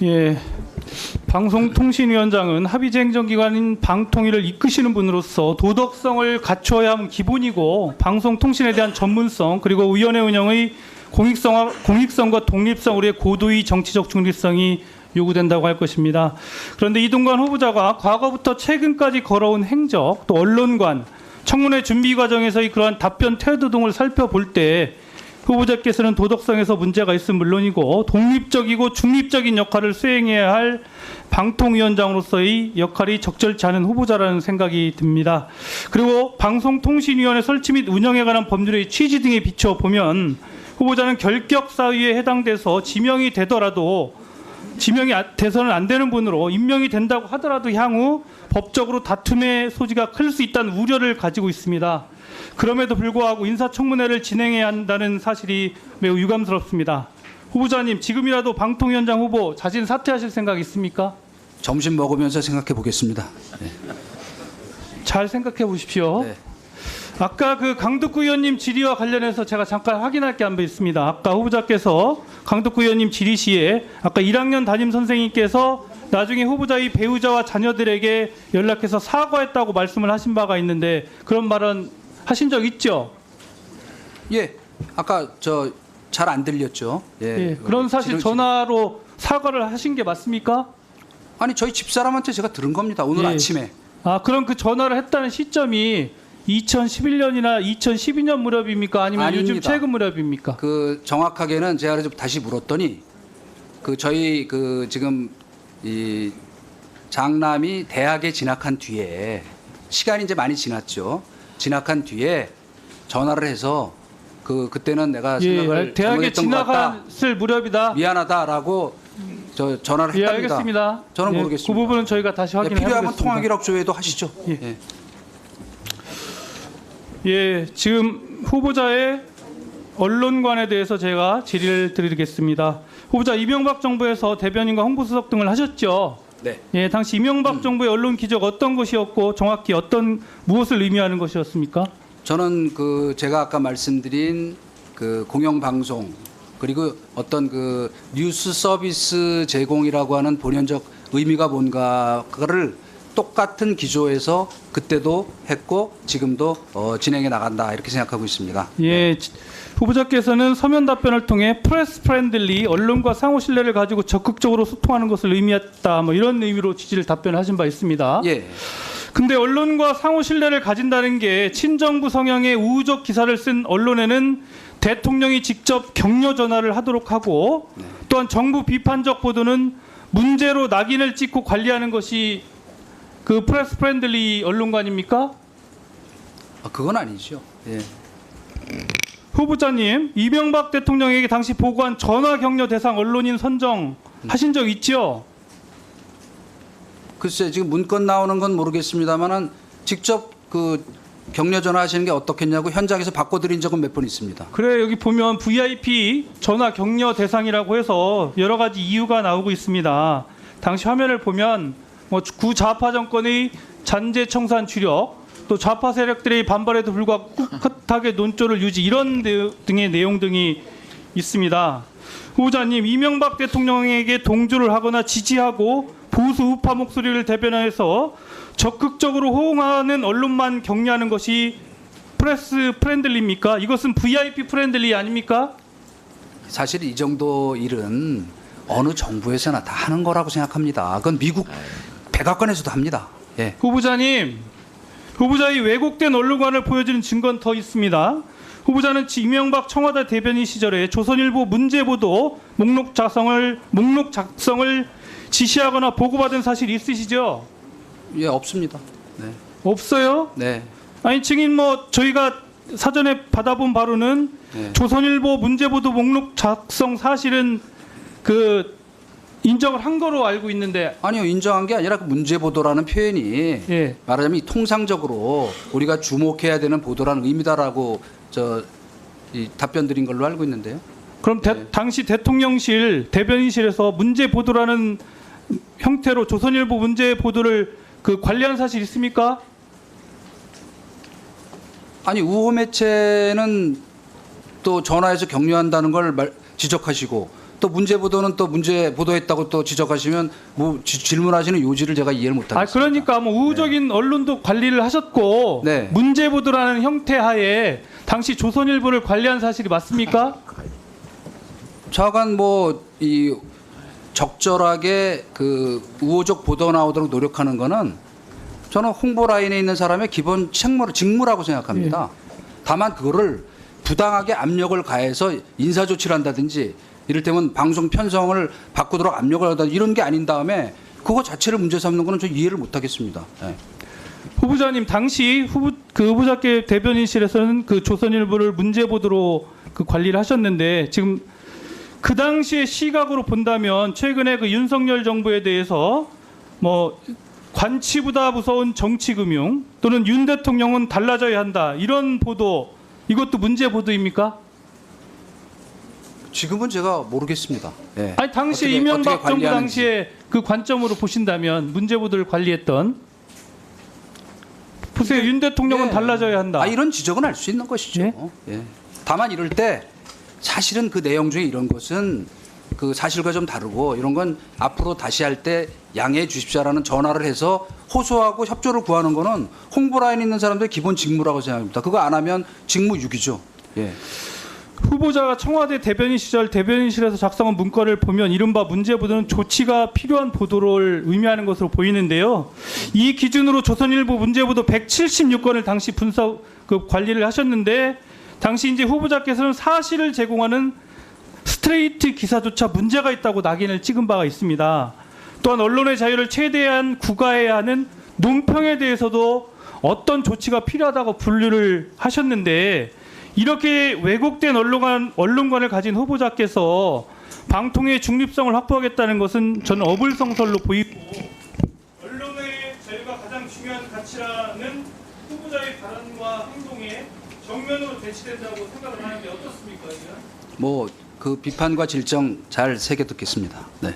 예, 방송통신위원장은 합의제 행정기관인 방통위를 이끄시는 분으로서 도덕성을 갖춰야 하는 기본이고 방송통신에 대한 전문성 그리고 위원회 운영의 공익성과 독립성으로의 고도의 정치적 중립성이 요구된다고 할 것입니다. 그런데 이동관 후보자가 과거부터 최근까지 걸어온 행적, 또 언론관, 청문회 준비 과정에서의 그러한 답변 태도 등을 살펴볼 때 후보자께서는 도덕성에서 문제가 있음 물론이고 독립적이고 중립적인 역할을 수행해야 할 방통위원장으로서의 역할이 적절치 않은 후보자라는 생각이 듭니다. 그리고 방송통신위원회 설치 및 운영에 관한 법률의 취지 등에 비춰보면 후보자는 결격 사유에 해당돼서 지명이 되더라도 지명이 돼서는 안 되는 분으로 임명이 된다고 하더라도 향후 법적으로 다툼의 소지가 클 수 있다는 우려를 가지고 있습니다. 그럼에도 불구하고 인사청문회를 진행해야 한다는 사실이 매우 유감스럽습니다. 후보자님, 지금이라도 방통위원장 후보 자진 사퇴하실 생각 있습니까? 점심 먹으면서 생각해 보겠습니다. 네. 잘 생각해 보십시오. 네. 아까 그 강덕구 의원님 질의와 관련해서 제가 잠깐 확인할 게 한 번 있습니다. 아까 후보자께서 강덕구 의원님 질의 시에 아까 1학년 담임 선생님께서 나중에 후보자의 배우자와 자녀들에게 연락해서 사과했다고 말씀을 하신 바가 있는데 그런 말은 하신 적 있죠? 예, 아까 저 잘 안 들렸죠. 예. 예, 그런 사실 전화로 사과를 하신 게 맞습니까? 아니 저희 집사람한테 제가 들은 겁니다. 오늘 예. 아침에. 아, 그럼 그 전화를 했다는 시점이 2011년이나 2012년 무렵입니까? 아니면 아닙니다. 요즘 최근 무렵입니까? 그 정확하게는 제가 그래서 다시 물었더니 그 저희 그 지금 이 장남이 대학에 진학한 뒤에 시간이 이제 많이 지났죠. 진학한 뒤에 전화를 해서 그때는 내가 생각을 대학에 잘못했던 것 같다. 진학했을 무렵이다. 미안하다고 저 전화를 예, 했답니다. 알겠습니다. 저는 예, 모르겠습니다. 그 부분은 저희가 다시 네, 확인해 필요하면 보겠습니다. 통화기록 조회도 하시죠. 예. 예. 예, 지금 후보자의 언론관에 대해서 제가 질의를 드리겠습니다. 후보자 이명박 정부에서 대변인과 홍보수석 등을 하셨죠. 네. 예, 당시 이명박 정부의 언론 기조가 어떤 것이었고 정확히 무엇을 의미하는 것이었습니까? 저는 그 제가 아까 말씀드린 그 공영방송 그리고 어떤 그 뉴스 서비스 제공이라고 하는 본연적 의미가 뭔가를 똑같은 기조에서 그때도 했고 지금도 진행해 나간다 이렇게 생각하고 있습니다. 예, 후보자께서는 서면 답변을 통해 프레스 프렌들리 언론과 상호 신뢰를 가지고 적극적으로 소통하는 것을 의미했다. 뭐 이런 의미로 취지를 답변하신 바 있습니다. 예. 근데 언론과 상호 신뢰를 가진다는 게 친정부 성향의 우호적 기사를 쓴 언론에는 대통령이 직접 격려 전화를 하도록 하고 또한 정부 비판적 보도는 문제로 낙인을 찍고 관리하는 것이 그 프레스 프렌들리 언론관입니까? 그건 아니죠. 예. 후보자님, 이명박 대통령에게 당시 보고한 전화 격려 대상 언론인 선정 하신 적 있죠? 글쎄 지금 문건 나오는 건 모르겠습니다만은 직접 그 격려 전화 하시는 게 어떻겠냐고 현장에서 바꿔드린 적은 몇 번 있습니다. 그래, 여기 보면 VIP 전화 격려 대상이라고 해서 여러 가지 이유가 나오고 있습니다. 당시 화면을 보면 뭐 구좌파 정권의 잔재 청산 주력, 또 좌파 세력들의 반발에도 불구하고 꿋꿋하게 논조를 유지 이런 등의 내용 등이 있습니다. 후보자님, 이명박 대통령에게 동조를 하거나 지지하고 보수 우파 목소리를 대변해서 적극적으로 호응하는 언론만 격려하는 것이 프레스 프렌들리입니까? 이것은 VIP 프렌들리 아닙니까? 사실 이 정도 일은 어느 정부에서나 다 하는 거라고 생각합니다. 그건 미국 백악관에서도 합니다. 예. 후보자님, 후보자의 왜곡된 언론관을 보여주는 증거는 더 있습니다. 후보자는 이명박 청와대 대변인 시절에 조선일보 문제보도 목록 작성을 지시하거나 보고받은 사실 있으시죠? 예, 없습니다. 네. 없어요? 네. 아니, 증인 저희가 사전에 받아본 바로는 네. 조선일보 문제보도 목록 작성 사실은 인정을 한 거로 알고 있는데. 아니요, 인정한 게 아니라 그 문제 보도라는 표현이 예. 말하자면 통상적으로 우리가 주목해야 되는 보도라는 의미다라고 이 답변 드린 걸로 알고 있는데요. 그럼 당시 대통령실 대변인실에서 문제 보도라는 형태로 조선일보 문제 보도를 관리한 사실 있습니까? 아니 우호 매체는 또 전화해서 격려한다는 걸 지적하시고 또 문제 보도는 또 문제 보도했다고 또 지적하시면 뭐 질문하시는 요지를 제가 이해를 못하겠습니다. 그러니까 뭐 우호적인 언론도 관리를 하셨고 네. 문제 보도라는 형태 하에 당시 조선일보를 관리한 사실이 맞습니까? 차관 뭐 이 적절하게 그 우호적 보도 나오도록 노력하는 거는 저는 홍보 라인에 있는 사람의 기본 직무라고 생각합니다. 다만 그거를 부당하게 압력을 가해서 인사 조치를 한다든지 이를테면 방송 편성을 바꾸도록 압력을 하다 이런 게 아닌 다음에 그거 자체를 문제 삼는 거는 저 이해를 못 하겠습니다. 네. 후보자님 당시 후보자께 대변인실에서는 그 조선일보를 문제 보도로 그 관리를 하셨는데 지금 그 당시의 시각으로 본다면 최근에 그 윤석열 정부에 대해서 뭐 관치보다 무서운 정치금융 또는 윤 대통령은 달라져야 한다 이런 보도 이것도 문제 보도입니까? 지금은 제가 모르겠습니다. 네. 아니 당시 어떻게 이명박 정부 관리하는지. 당시에 그 관점으로 보신다면 문제 보도를 관리했던 보세요 윤 대통령은 예. 달라져야 한다. 이런 지적은 할 수 있는 것이죠. 예? 예. 다만 이럴 때 사실은 그 내용 중에 이런 것은 그 사실과 좀 다르고 이런 건 앞으로 다시 할 때 양해해 주십시오라는 전화를 해서 호소하고 협조를 구하는 거는 홍보 라인에 있는 사람들의 기본 직무라고 생각합니다. 그거 안 하면 직무유기죠. 예. 후보자가 청와대 대변인 시절 대변인실에서 작성한 문건을 보면 이른바 문제 보도는 조치가 필요한 보도를 의미하는 것으로 보이는데요. 이 기준으로 조선일보 문제 보도 176건을 당시 분석 관리를 하셨는데 당시 이제 후보자께서는 사실을 제공하는 스트레이트 기사조차 문제가 있다고 낙인을 찍은 바가 있습니다. 또한 언론의 자유를 최대한 구가해야 하는 논평에 대해서도 어떤 조치가 필요하다고 분류를 하셨는데 이렇게 왜곡된 언론관을 가진 후보자께서 방통의 중립성을 확보하겠다는 것은 저는 어불성설로 보이고 언론의 자유가 가장 중요한 가치라는 후보자의 발언과 행동에 정면으로 대치된다고 생각을 하는데 어떻습니까? 이건? 뭐 그 비판과 질정 잘 새겨 듣겠습니다. 네.